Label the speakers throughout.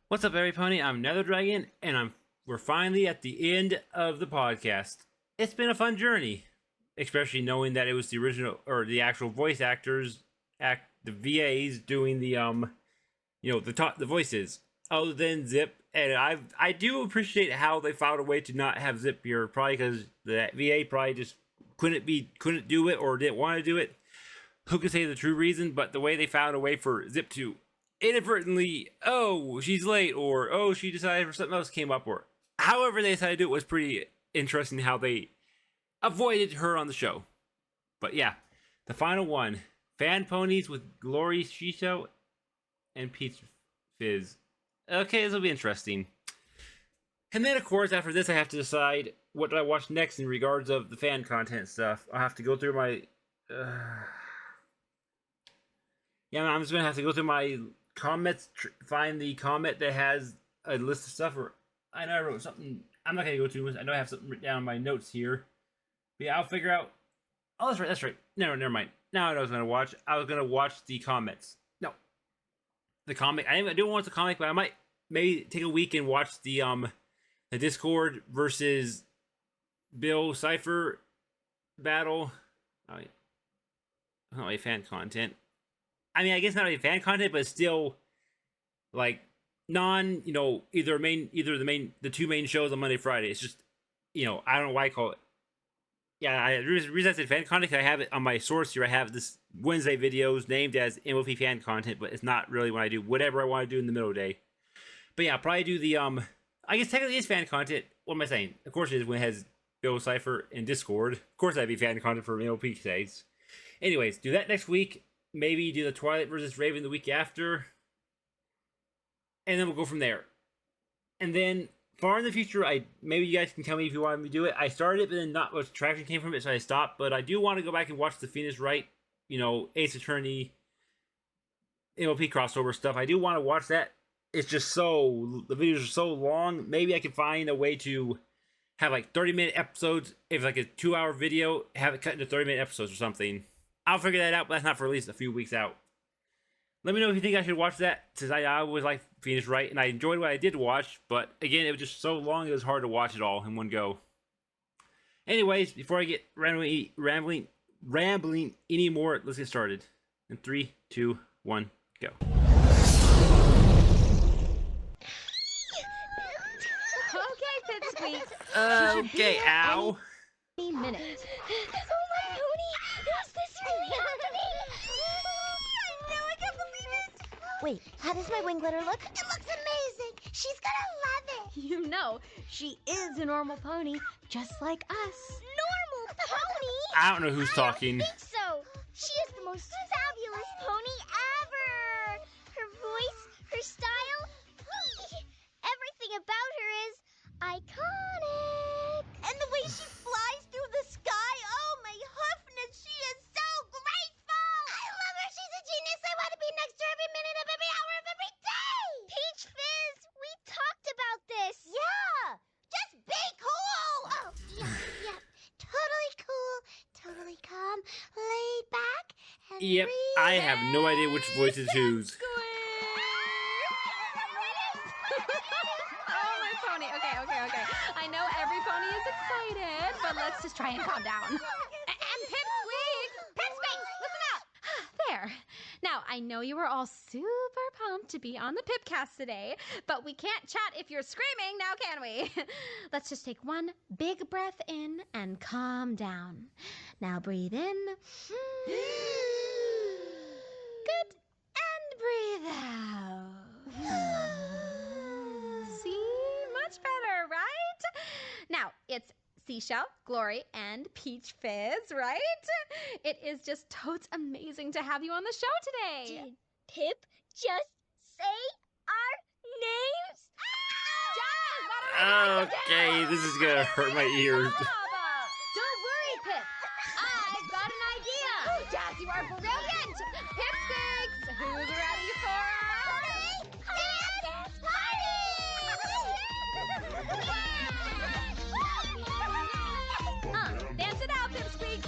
Speaker 1: What's up, every pony? I'm Nether Dragon, and we're finally at the end of the podcast. It's been a fun journey, especially knowing that it was the original or the actual voice actors, the VAs doing the voices, other than Zip. And I do appreciate how they found a way to not have Zip here, probably because the VA probably just couldn't do it or didn't want to do it. Who can say the true reason? But the way they found a way for Zip to inadvertently, oh, she's late, or oh, she decided for something else came up, or however they decided to do it was pretty interesting how they avoided her on the show. But yeah, the final one, Fanponies with Glory, Seashell, and Fizz. Okay, this will be interesting. And then, of course, after this, I have to decide what do I watch next in regards of the fan content stuff. I'll have to go through my... Yeah, I'm just going to have to go through my comments, find the comment that has a list of stuff, or I know I wrote something. I'm not going to go through this. I know I have something written down in my notes here. But yeah, I'll figure out... Oh, that's right. Never mind. Now I know what I was going to watch. I was going to watch the comments. No. The comic. I don't watch the comic, but I might maybe take a week and watch the Discord versus Bill Cipher battle. Oh, yeah. Not really fan content. I mean, I guess not really fan content, but it's still like either the two main shows on Monday, Friday. It's just, I don't know why I call it. Yeah, the reason I said fan content, I have it on my source here. I have this Wednesday videos named as MOP fan content, but it's not really when I do whatever I want to do in the middle of the day. But yeah, I'll probably do the, I guess technically it's fan content. What am I saying? Of course it is when it has Bill Cipher and Discord. Of course that'd be fan content for MOP days. Anyways, do that next week. Maybe do the Twilight versus Raven the week after. And then we'll go from there. And then, far in the future, maybe you guys can tell me if you want me to do it. I started it, but then not much traction came from it, so I stopped. But I do want to go back and watch the Phoenix Wright, Ace Attorney, MOP crossover stuff. I do want to watch that. It's just the videos are so long. Maybe I can find a way to have like 30-minute episodes. If like a 2-hour video, have it cut into 30-minute episodes or something. I'll figure that out, but that's not for at least a few weeks out. Let me know if you think I should watch that, since I always like Phoenix Wright, and I enjoyed what I did watch, but again, it was just so long, it was hard to watch it all in one go. Anyways, before I get rambling anymore, let's get started. In 3, 2, 1, go.
Speaker 2: Okay, Pipsqueak.
Speaker 1: Okay, ow.
Speaker 2: Minutes.
Speaker 3: Oh my pony! Is this really happening? I know, I can't believe it!
Speaker 2: Wait, how does my wing glitter look?
Speaker 3: It looks amazing! She's gonna love it!
Speaker 2: You know, she is a normal pony, just like us.
Speaker 3: Normal pony?
Speaker 1: I don't know who's talking.
Speaker 3: I don't think so! She is the most fabulous pony ever! Her voice, her style, everything about her is iconic! And the way she flies through the sky, oh my hoofness, she is so grateful! I love her, she's a genius, I want to be next to her every minute of every hour of every day! Peach Fizz, we talked about this! Yeah! Just be cool! Oh, yeah, totally cool, totally calm, laid back, and
Speaker 1: Yep, I have no idea which voice is whose.
Speaker 2: Oh, my pony. Okay. I know every pony is excited, but let's just try and calm down. And Pipsqueak, listen up. There. Now, I know you were all super pumped to be on the Pipcast today, but we can't chat if you're screaming now, can we? Let's just take one big breath in and calm down. Now breathe in. Good. And breathe out. See? Much better, right? Now, it's Seashell, Glory, and Peach Fizz, right? It is just totes amazing to have you on the show today.
Speaker 3: Did Pip just say our names?
Speaker 1: Okay, this is gonna hurt my ears.
Speaker 2: Don't worry, Pip. I've got an idea. Jazz, you are brilliant. Pipsqueaks, who's ready for
Speaker 3: Dance party!
Speaker 2: dance it out, Pipsqueaks.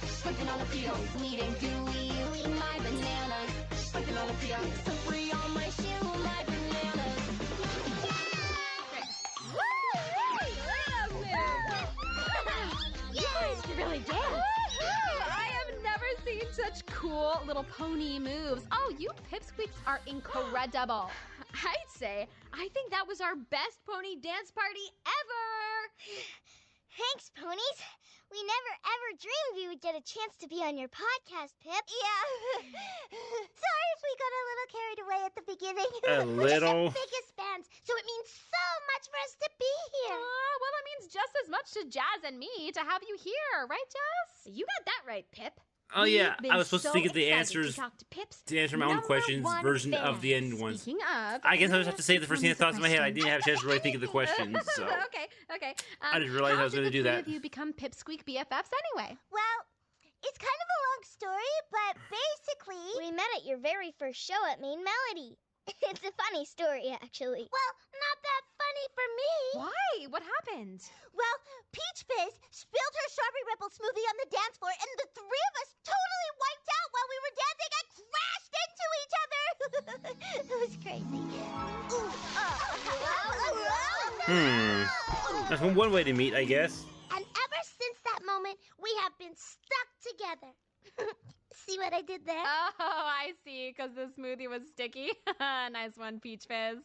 Speaker 4: Slipping on the field, needing gooey, eating my bananas. Slipping on the field, so free on my shoes.
Speaker 2: such cool little pony moves. Oh, you pipsqueaks are incredible. I'd say, I think that was our best pony dance party ever.
Speaker 3: Thanks, ponies. We never ever dreamed we would get a chance to be on your podcast, Pip.
Speaker 4: Yeah. Sorry if we got a little carried away at the beginning.
Speaker 1: A
Speaker 4: We're just
Speaker 1: little.
Speaker 4: the biggest fans, so it means so much for us to be here.
Speaker 2: Well, it means just as much to Jazz and me to have you here, right, Jazz? You got that right, Pip.
Speaker 1: Oh yeah,
Speaker 2: We've been
Speaker 1: I was supposed to
Speaker 2: so
Speaker 1: think of the
Speaker 2: excited
Speaker 1: answers
Speaker 2: to talk to Pip's
Speaker 1: to answer my own
Speaker 2: number
Speaker 1: questions
Speaker 2: one
Speaker 1: version of
Speaker 2: fan.
Speaker 1: the end ones.
Speaker 2: Speaking of,
Speaker 1: I guess I just have to say the
Speaker 2: this
Speaker 1: first thing that
Speaker 2: one
Speaker 1: thoughts in
Speaker 2: is
Speaker 1: my
Speaker 2: a
Speaker 1: head. I didn't have a chance to really think of the questions, so.
Speaker 2: Okay.
Speaker 1: I just realized I was
Speaker 2: going to
Speaker 1: do that.
Speaker 2: How did the three of you become Pipsqueak BFFs anyway?
Speaker 4: Well, it's kind of a long story, but basically...
Speaker 3: We met at your very first show at Main Melody. It's a funny story, actually.
Speaker 4: Well, not that funny for me.
Speaker 2: Why? What happened?
Speaker 4: Well, Peach Fizz spilled her strawberry ripple smoothie on the dance floor, and the three of us totally wiped out while we were dancing and crashed into each other. It was crazy.
Speaker 1: That's one way to meet, I guess.
Speaker 4: And ever since that moment, we have been stuck together. See what I did there?
Speaker 2: Oh, I see, because the smoothie was sticky. Nice one, Peach Fizz.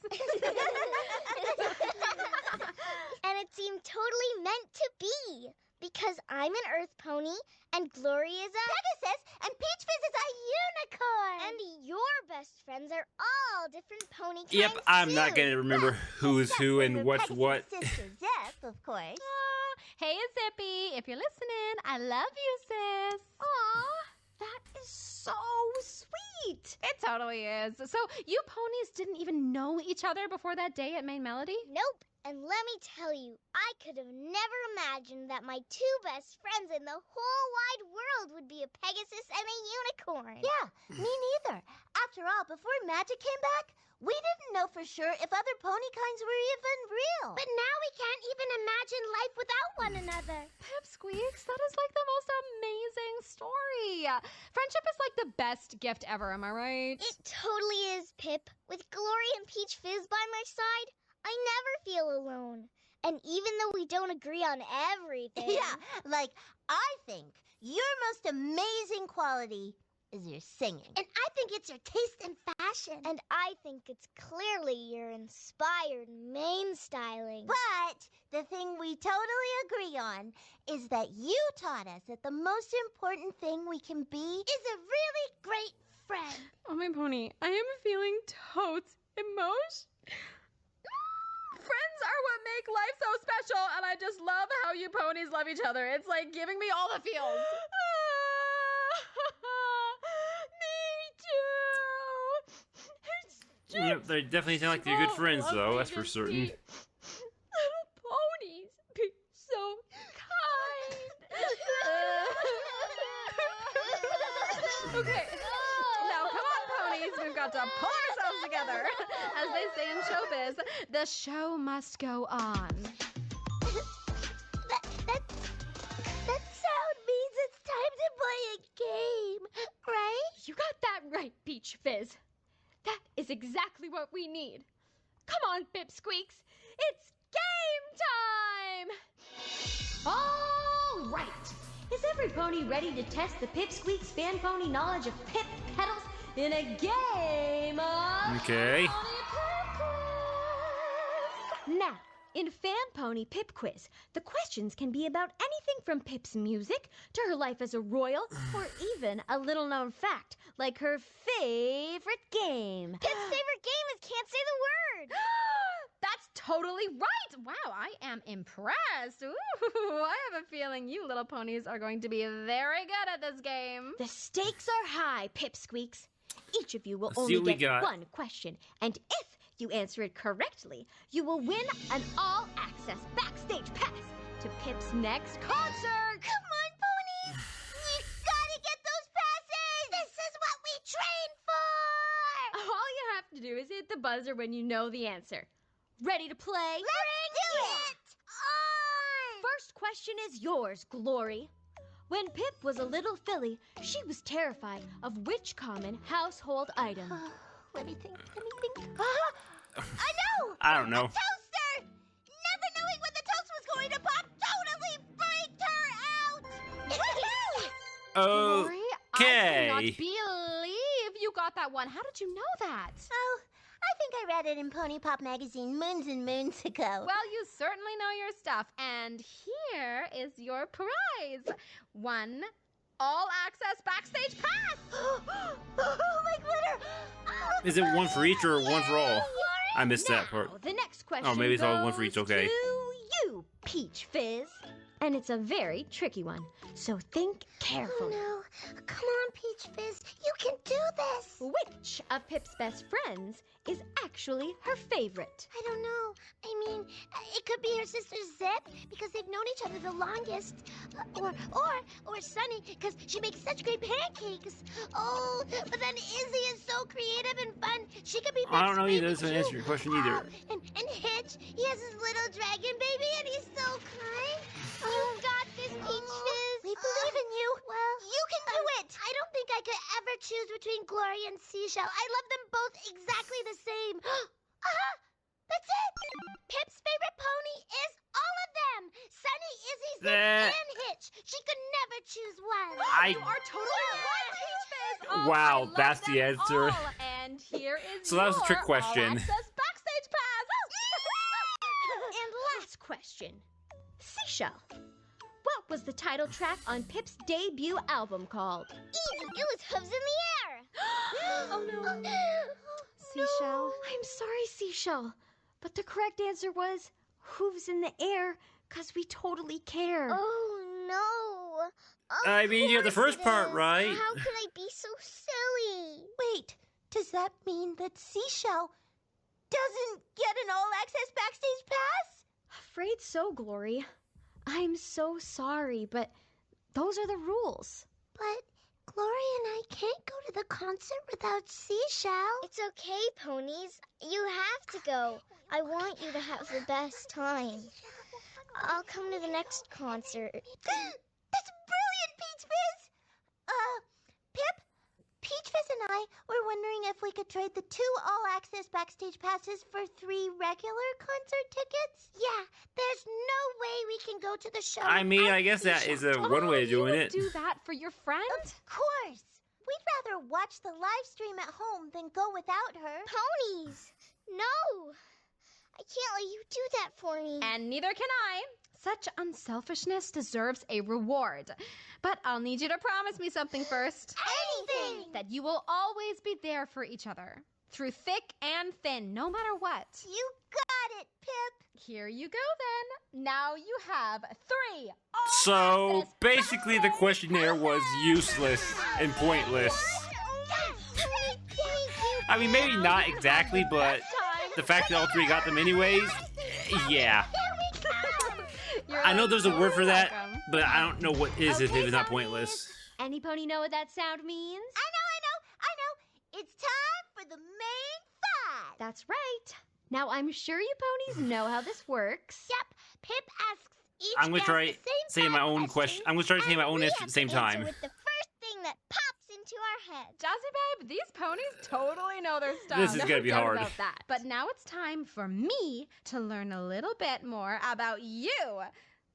Speaker 3: And it seemed totally meant to be. Because I'm an Earth pony, and Glory is a
Speaker 4: Pegasus, and Peach Fizz is a unicorn.
Speaker 3: And your best friends are all different pony kinds.
Speaker 1: Yep, I'm not
Speaker 3: too.
Speaker 1: gonna remember who's
Speaker 4: Except
Speaker 1: who
Speaker 4: for
Speaker 1: and
Speaker 4: the
Speaker 1: what's
Speaker 4: Pegasus
Speaker 1: what.
Speaker 4: Sister Zep, of course.
Speaker 2: Aw, hey, Zippy, if you're listening, I love you, sis.
Speaker 4: Aw, that is so sweet.
Speaker 2: It totally is. So you ponies didn't even know each other before that day at Main Melody?
Speaker 3: Nope. And let me tell you, I could have never imagined that my two best friends in the whole wide world would be a Pegasus and a unicorn.
Speaker 4: Yeah, me neither. After all, before magic came back, we didn't know for sure if other pony kinds were even real.
Speaker 3: But now we can't even imagine life without one another.
Speaker 2: Pipsqueaks, that is like the most amazing story. Friendship is like the best gift ever, am I right?
Speaker 3: It totally is, Pip. With Glory and Peach Fizz by my side, I never feel alone. And even though we don't agree on everything...
Speaker 4: Yeah, like, I think your most amazing quality is your singing. And I think it's your taste in fashion.
Speaker 3: And I think it's clearly your inspired main styling.
Speaker 4: But the thing we totally agree on is that you taught us that the most important thing we can be is a really great friend.
Speaker 2: Oh, my pony, I am feeling totes emotion. Friends are what make life so special, and I just love how you ponies love each other. It's like giving me all the feels. Me too.
Speaker 1: Yep, they definitely sound like they're good friends, though. That's for certain.
Speaker 2: Little ponies, be so kind. Okay. Now, come on, ponies. We've got to pull ourselves together. As they say in showbiz, the show must go on.
Speaker 4: That sound means it's time to play a game, right?
Speaker 2: You got that right, Peach Fizz. That is exactly what we need. Come on, Pipsqueaks. It's game time!
Speaker 5: All right. Is every pony ready to test the Pipsqueaks fan pony knowledge of pip pedals in a game of
Speaker 1: Okay.
Speaker 5: Pony Pip Quiz? Now, in Fan Pony Pip Quiz, the questions can be about anything from Pip's music to her life as a royal, or even a little-known fact, like her favorite game.
Speaker 3: Pip's favorite game is Can't Say the Word.
Speaker 2: That's totally right. Wow, I am impressed. Ooh, I have a feeling you little ponies are going to be very good at this game.
Speaker 5: The stakes are high, Pipsqueaks. Each of you will
Speaker 1: Let's see
Speaker 5: only
Speaker 1: what we
Speaker 5: get
Speaker 1: got.
Speaker 5: one question, and if you answer it correctly, you will win an all-access backstage pass to Pip's next concert.
Speaker 4: Come on, ponies! We gotta get those passes! This is what we train for!
Speaker 5: All you have to do is hit the buzzer when you know the answer. Ready to play?
Speaker 4: Let's do it! On!
Speaker 5: First question is yours, Glory. When Pip was a little filly, she was terrified of which common household item?
Speaker 4: Let me think. I know!
Speaker 1: I don't know.
Speaker 4: A toaster! Never knowing when the toast was going to pop totally freaked her out!
Speaker 1: Oh,
Speaker 2: Glory,
Speaker 1: Okay.
Speaker 2: I cannot believe you got that one. How did you know that?
Speaker 4: Oh, I think I read it in Pony Pop magazine moons and moons ago.
Speaker 2: Well, you certainly know your stuff. And here is your prize. One all-access backstage pass.
Speaker 4: Oh, my glitter!
Speaker 1: Is it one for each or one for all? I missed that part.
Speaker 5: Now, the next question
Speaker 1: Oh, maybe it's all one for each,
Speaker 5: goes
Speaker 1: okay.
Speaker 5: to you, Peach Fizz. And it's a very tricky one, so think
Speaker 3: Oh
Speaker 5: carefully.
Speaker 3: no. Come on, Peach Fizz. You can do this.
Speaker 5: Which of Pip's best friends is actually her favorite?
Speaker 3: I don't know. I mean, it could be her sister Zip because they've known each other the longest, or Sunny because she makes such great pancakes. Oh, but then Izzy is so creative and fun. She could be.
Speaker 1: I don't
Speaker 3: Pip's
Speaker 1: know either.
Speaker 3: baby,
Speaker 1: This doesn't
Speaker 3: too.
Speaker 1: answer your question either.
Speaker 3: Oh, and Hitch, he has his little dragon baby, and he's so kind. You got this, Peach Fizz.
Speaker 4: We believe in you.
Speaker 3: Well,
Speaker 4: You can do it.
Speaker 3: I don't think I could ever choose between Glory and Seashell. I love them both exactly the same. That's it. Pip's favorite pony is all of them. Sunny, Izzy, Zip,
Speaker 1: That-
Speaker 3: and Hitch. She could never choose one.
Speaker 2: You are totally right, Peach Fizz. Oh,
Speaker 1: Wow,
Speaker 2: I love
Speaker 1: that's the
Speaker 2: them
Speaker 1: answer.
Speaker 2: all. And here is
Speaker 1: So that was a trick
Speaker 2: your
Speaker 1: question.
Speaker 2: all-access backstage pass.
Speaker 5: And last question. Seashell. What was the title track on Pip's debut album called?
Speaker 3: Easy. It was Hooves in the Air.
Speaker 2: Oh, no.
Speaker 5: Seashell. I'm sorry, Seashell. But the correct answer was Hooves in the Air, 'cause we totally care.
Speaker 3: Oh, no. Of
Speaker 1: I mean, you got the
Speaker 3: course
Speaker 1: first
Speaker 3: it
Speaker 1: part
Speaker 3: is.
Speaker 1: right.
Speaker 3: How could I be so silly?
Speaker 4: Wait, does that mean that Seashell doesn't get an all-access backstage pass?
Speaker 5: Afraid so, Glory. I'm so sorry, but those are the rules.
Speaker 3: But Glory and I can't go to the concert without Seashell. It's okay, ponies. You have to go. I want you to have the best time. I'll come to the next concert.
Speaker 4: That's brilliant, Peach Fizz! Pip, Peach Fizz and I were wondering if we could trade the 2 all-access backstage passes for 3 regular concert tickets.
Speaker 3: Yeah, there's no way we can go to the show.
Speaker 1: I mean,
Speaker 3: without
Speaker 1: I guess that
Speaker 3: Seashell.
Speaker 1: is a one way of
Speaker 2: You
Speaker 1: doing
Speaker 2: would
Speaker 1: it.
Speaker 2: do that for your friend?
Speaker 4: Of course! We'd rather watch the live stream at home than go without her.
Speaker 3: Ponies! No! I can't let you do that for me.
Speaker 2: And neither can I. Such unselfishness deserves a reward. But I'll need you to promise me something first.
Speaker 3: Anything!
Speaker 2: That you will always be there for each other. Through thick and thin, no matter what.
Speaker 4: You got it, Pip!
Speaker 2: Here you go then. Now you have 3
Speaker 1: So
Speaker 2: all-access
Speaker 1: basically, the questionnaire was useless and pointless.
Speaker 3: Yes! Thank you!
Speaker 1: I mean, maybe not exactly, but
Speaker 2: time.
Speaker 1: the fact that all 3 got them anyways, yeah.
Speaker 2: You're
Speaker 1: I know there's a word for that,
Speaker 2: welcome.
Speaker 1: but I don't know what is it if
Speaker 5: Okay,
Speaker 1: it's not
Speaker 5: ponies.
Speaker 1: pointless.
Speaker 5: Any pony know what that sound means?
Speaker 4: I know! It's time for the main 5!
Speaker 5: That's right. Now, I'm sure you ponies know how this works.
Speaker 3: Yep, Pip asks each
Speaker 1: I'm gonna
Speaker 3: guest
Speaker 1: try
Speaker 3: the same
Speaker 1: saying my
Speaker 3: 5
Speaker 1: own question. I'm gonna try saying my own
Speaker 3: and we
Speaker 1: answer at
Speaker 3: have
Speaker 1: the same
Speaker 3: to answer
Speaker 1: time.
Speaker 3: with the first thing that pops into our head.
Speaker 2: Jazzy babe, these ponies totally know their stuff.
Speaker 1: This is gonna be
Speaker 2: doubt
Speaker 1: hard.
Speaker 2: about that. But now it's time for me to learn a little bit more about you.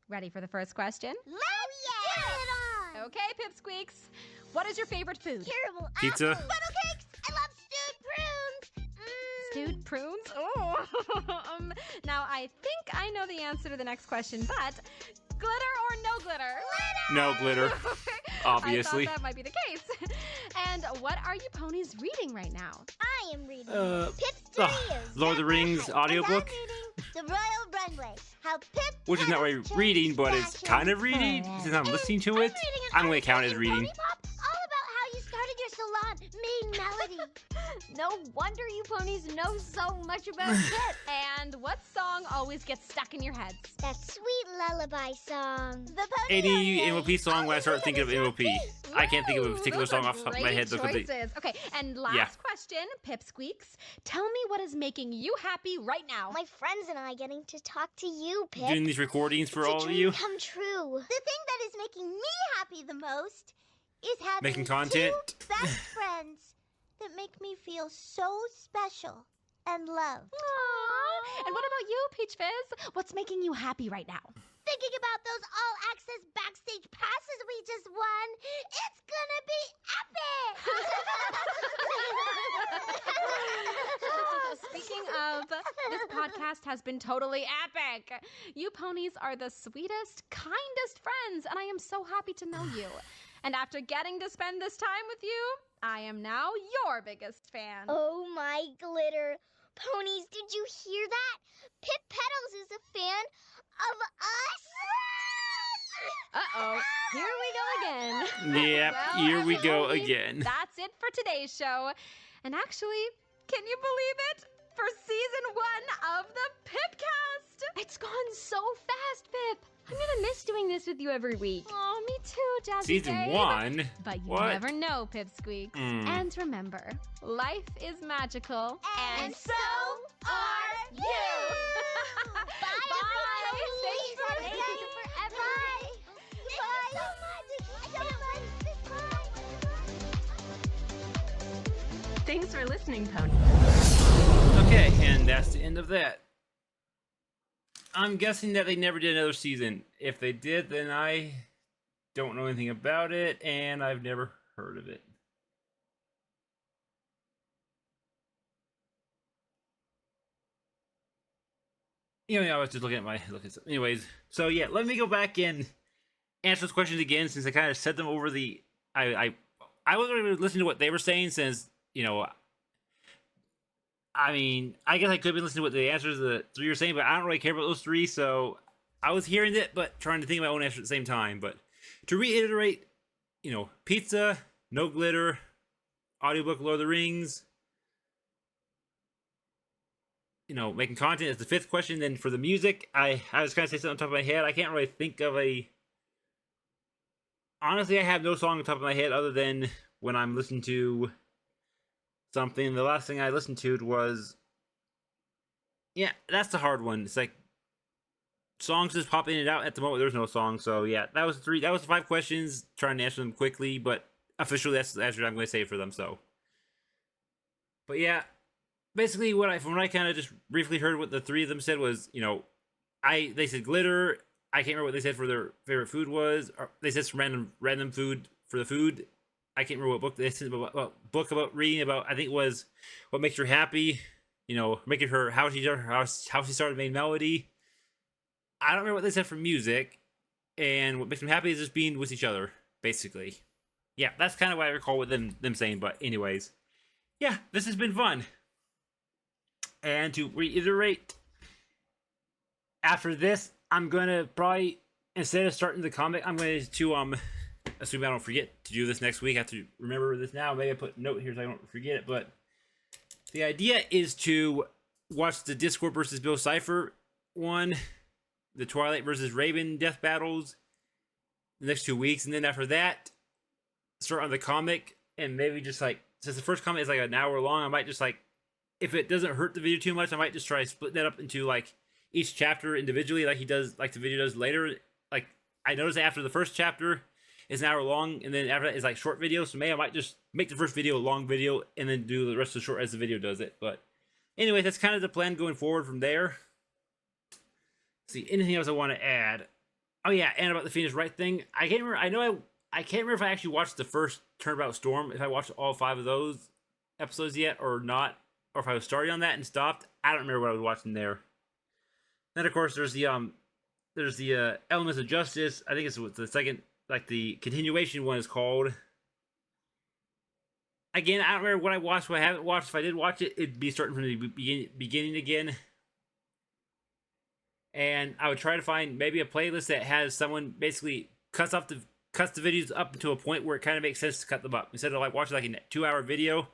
Speaker 2: Ready for the first question?
Speaker 3: Let's get it on!
Speaker 2: Okay, Pipsqueaks. What is your favorite food?
Speaker 3: Terrible
Speaker 1: Pizza.
Speaker 3: apples, funnel cakes. I love stewed prunes.
Speaker 2: Stewed prunes? Oh. Now, I think I know the answer to the next question, but glitter or no glitter?
Speaker 1: No glitter, obviously.
Speaker 2: I thought that might be the case. And what are you ponies reading right now?
Speaker 3: I am reading Pip's
Speaker 1: ugh,
Speaker 3: Studios.
Speaker 1: Lord of the Rings audiobook,
Speaker 4: The Royal Runway. How Pip
Speaker 1: which is not really
Speaker 4: changed
Speaker 1: reading, but it's
Speaker 4: fashion
Speaker 1: kind of reading
Speaker 4: forever.
Speaker 1: since I'm listening to it.
Speaker 3: reading an
Speaker 1: I'm gonna count it as
Speaker 3: article in
Speaker 1: reading.
Speaker 3: Pony Pop all about how you started your salon, Main Melody.
Speaker 5: No wonder you ponies know so much about Pip.
Speaker 2: And what song always gets stuck in your heads?
Speaker 3: That sweet lullaby song.
Speaker 4: The Pony
Speaker 1: Any
Speaker 4: Holiday.
Speaker 1: MOP song when I start thinking of MOP. I can't think of a particular
Speaker 2: Those are
Speaker 1: song off the top of my
Speaker 2: great
Speaker 1: head. Because
Speaker 2: choices. Okay, and last question, Pipsqueaks. Tell me what is making you happy right now.
Speaker 3: My friends and I getting to talk to you, Pip.
Speaker 1: doing these recordings for
Speaker 3: It's a
Speaker 1: all of
Speaker 3: dream
Speaker 1: you,
Speaker 3: come true.
Speaker 4: The thing that is making me happy the most is having
Speaker 1: making content.
Speaker 4: 2 best friends that make me feel so special and loved.
Speaker 2: Aww. And what about you, Peach Fizz? What's making you happy right now?
Speaker 3: thinking about those all-access backstage passes we just won. It's gonna be epic!
Speaker 2: Speaking of, this podcast has been totally epic. You ponies are the sweetest, kindest friends, and I am so happy to know you. And after getting to spend this time with you, I am now your biggest fan.
Speaker 3: Oh my glitter. Ponies, did you hear that? Pip Petals is a fan of us.
Speaker 5: Uh-oh, here we go again.
Speaker 1: Yep,
Speaker 2: Well,
Speaker 1: here we go
Speaker 2: everybody,
Speaker 1: again.
Speaker 2: That's it for today's show. And actually, can you believe it? For season 1 of the Pipcast!
Speaker 5: It's gone so fast, Pip. I'm gonna miss doing this with you every week.
Speaker 2: Oh, me too, Jazzy
Speaker 1: Season
Speaker 2: babe.
Speaker 1: 1?
Speaker 2: But you
Speaker 1: What?
Speaker 2: never know, Pipsqueaks. And remember, life is magical.
Speaker 3: And so are you. Bye, ponies.
Speaker 2: Thanks for
Speaker 3: Thank you forever. Bye. Thank you so much. Bye.
Speaker 5: Thanks for listening, Pony.
Speaker 1: Okay, and that's the end of that. I'm guessing that they never did another season. If they did, then I don't know anything about it, and I've never heard of it. I was just looking at stuff. Anyways, so yeah, let me go back and answer those questions again, since I kind of said them over the. I wasn't really listening to what they were saying, since I mean, I guess I could have been listening to what the answers the 3 were saying, but I don't really care about those 3, so I was hearing it, but trying to think of my own answer at the same time. But to reiterate, pizza, no glitter, audiobook Lord of the Rings, making content is the 5th question. Then for the music, I was kind of say something on top of my head. I can't really think of honestly, I have no song on top of my head other than when I'm listening to something. The last thing I listened to was, yeah, that's the hard one. It's like songs just pop in and out. At the moment, there's no song. So yeah, that was the 5 questions. Trying to answer them quickly, but officially that's the answer I'm going to say for them. So, but yeah, basically from what I kind of just briefly heard, what the 3 of them said was, they said glitter. I can't remember what they said for their favorite food was. Or they said some random food for the food. I can't remember what book they said, but book about reading about. I think it was what makes her happy. Making her how she started main melody. I don't remember what they said for music, and what makes them happy is just being with each other, basically. Yeah, that's kind of what I recall with them saying. But anyways, yeah, this has been fun. And to reiterate, after this, I'm gonna probably, instead of starting the comic, I'm going to assuming I don't forget to do this next week. I have to remember this now. Maybe I put a note here so I don't forget it. But the idea is to watch the Discord versus Bill Cipher one, the Twilight versus Raven death battles, the next 2 weeks, and then after that, start on the comic. And maybe just since the first comic is like an hour long, I might just if it doesn't hurt the video too much, I might just try to split that up into each chapter individually, like the video does later. I noticed after the first chapter is an hour long, and then after that is short videos. So maybe I might just make the first video a long video, and then do the rest of the short as the video does it. But anyway, that's kind of the plan going forward from there. Let's see, anything else I want to add? Oh yeah, and about the Phoenix Wright thing. I can't remember. I can't remember if I actually watched the first Turnabout Storm. If I watched all 5 of those episodes yet or not, or if I was starting on that and stopped. I don't remember what I was watching there. Then of course there's the Elements of Justice. I think it's the second. The continuation one is called. Again, I don't remember what I watched, what I haven't watched. If I did watch it, it'd be starting from the beginning again. And I would try to find maybe a playlist that has someone basically cuts the videos up to a point where it kind of makes sense to cut them up. Instead of watching a 2-hour video,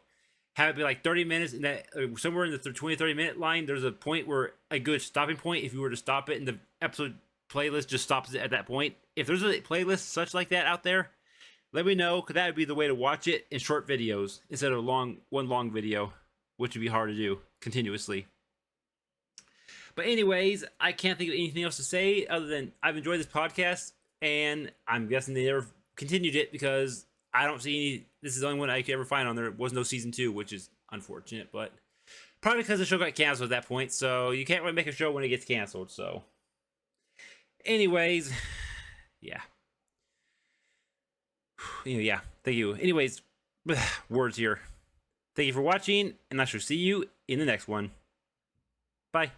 Speaker 1: have it be 30 minutes, and that somewhere in the 20-30 minute line, there's a point where a good stopping point, if you were to stop it, and the episode playlist just stops it at that point. If there's a playlist such like that out there, let me know, because that would be the way to watch it in short videos instead of one long video, which would be hard to do continuously. But anyways, I can't think of anything else to say other than I've enjoyed this podcast, and I'm guessing they never continued it because I don't see any. This is the only one I could ever find on there. There was no season 2, which is unfortunate, but probably because the show got canceled at that point, so you can't really make a show when it gets canceled. So Anyways, yeah. Yeah, thank you. Anyways, words here. Thank you for watching, and I shall see you in the next one. Bye.